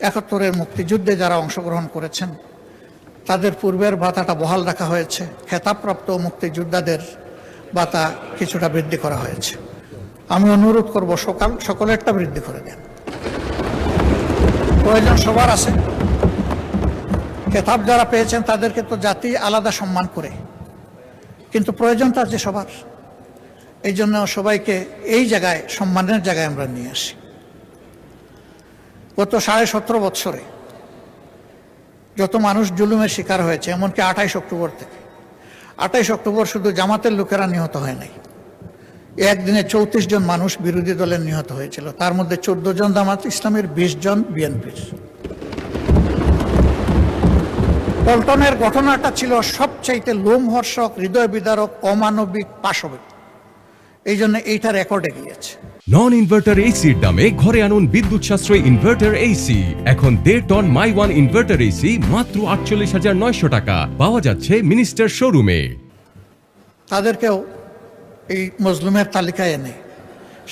71-এর মুক্তিযুদ্ধে যারা অংশগ্রহণ করেছেন তাদের পূর্বের ভাতাটা বহাল রাখা হয়েছে। খেতাবপ্রাপ্ত মুক্তিযোদ্ধাদের ভাতা কিছুটা বৃদ্ধি করা হয়েছে। আমি অনুরোধ করব সকলেরটা বৃদ্ধি করে দেন। প্রয়োজন সবার আছে। খেতাব যারা পেয়েছেন তাদেরকে তো জাতি আলাদা সম্মান করে, কিন্তু প্রয়োজনটা আছে সবার। এই জন্য সবাইকে এই জায়গায় সম্মানের জায়গায় আমরা নিয়ে আসি। গত 17.5 বছরে যত মানুষ জুলুমের শিকার হয়েছে, এমনকি 28 অক্টোবর থেকে, 28 অক্টোবর শুধু জামাতের লোকেরা নিহত হয় নাই, একদিনে 34 জন মানুষ বিরোধী দলের নিহত হয়েছিল। তার মধ্যে 14 জন জামাত ইসলামের, 20 জন বিএনপির। পল্টনের ঘটনাটা ছিল সবচাইতে লোমহর্ষক, হৃদয় বিদারক, অমানবিক, পাশবিক। এই জন্য এইটা রেকর্ডে গিয়েছে। নন ইনভার্টার এসির দামে ঘরে আনুন বিদ্যুৎ সাশ্রয়ী ইনভার্টার এসি। এখন 1.5 ton my one inverter AC মাত্র 48,900 টাকা পাওয়া যাচ্ছে মিনিস্টার শোরুমে। তাদেরকেও এই মজলুমের তালিকায় এনে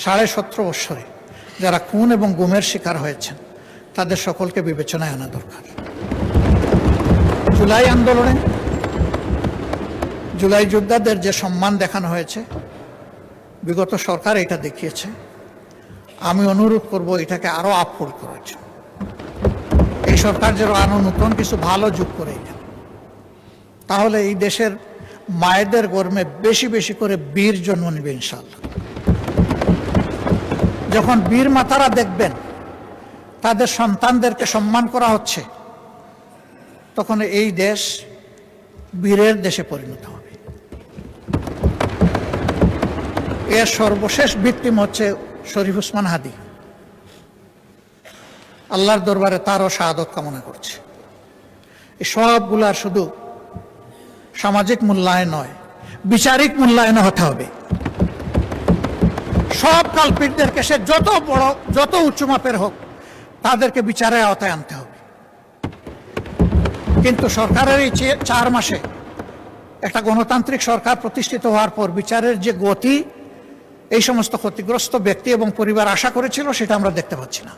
17.5 বছরে যারা খুন এবং গুমের শিকার হয়েছেন তাদের সকলকে বিবেচনায় আনা দরকার। জুলাই আন্দোলনে জুলাই যোদ্ধাদের যে সম্মান দেখানো হয়েছে, বিগত সরকার এটা দেখিয়েছে। আমি অনুরোধ করব এটাকে আরো আপফোল্ড করার জন্য। এই সরকার যেন আরো নতুন কিছু ভালো যোগ করে দেন, তাহলে এই দেশের মায়েদের গর্মে বেশি বেশি করে বীর জন্ম নেবে ইনশাআল্লাহ। যখন বীর মাতারা দেখবেন তাদের সন্তানদেরকে সম্মান করা হচ্ছে, তখন এই দেশ বীরের দেশে পরিণত হবে। এর সর্বশেষ ভিকটিম হচ্ছে শরীফ ওসমান হাদি। আল্লাহর দরবারে তারও শাহাদত কামনা করছে। এই সবগুলার শুধু সামাজিক মূল্যায়ন নয়, বিচারিক মূল্যায়ন হতে হবে। সব কালপিটদেরকে, সে যত বড় যত উচ্চ মাপের হোক, তাদেরকে বিচারের আওতায় আনতে হবে। কিন্তু সরকারের এই 4 মাসে একটা গণতান্ত্রিক সরকার প্রতিষ্ঠিত হওয়ার পর বিচারের যে গতি এই সমস্ত ক্ষতিগ্রস্ত ব্যক্তি এবং পরিবার আশা করেছিল, সেটা আমরা দেখতে পাচ্ছি না।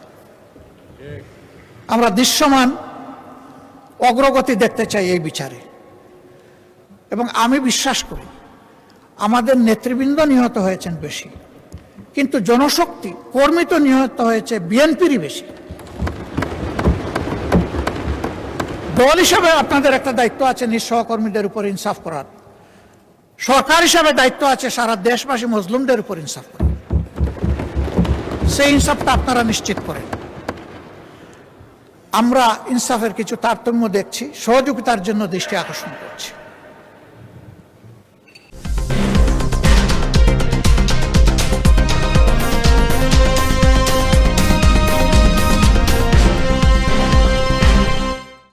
আমরা দৃশ্যমান অগ্রগতি দেখতে চাই এই বিচারে। এবং আমি বিশ্বাস করি আমাদের নেতৃবৃন্দ নিহত হয়েছেন বেশি, কিন্তু জনশক্তি, কর্মী তো নিহত হয়েছে বিএনপিরই বেশি। দল হিসাবে আপনাদের একটা দায়িত্ব আছে নিজ সহকর্মীদের উপর ইনসাফ করার। সরকার হিসাবে দায়িত্ব আছে সারা দেশবাসী মজলুমদের উপর ইনসাফ করার। সেই ইনসাফটা আপনারা নিশ্চিত করেন। আমরা ইনসাফের কিছু তারতম্য দেখছি, সহযোগিতার জন্য দৃষ্টি আকর্ষণ করছি।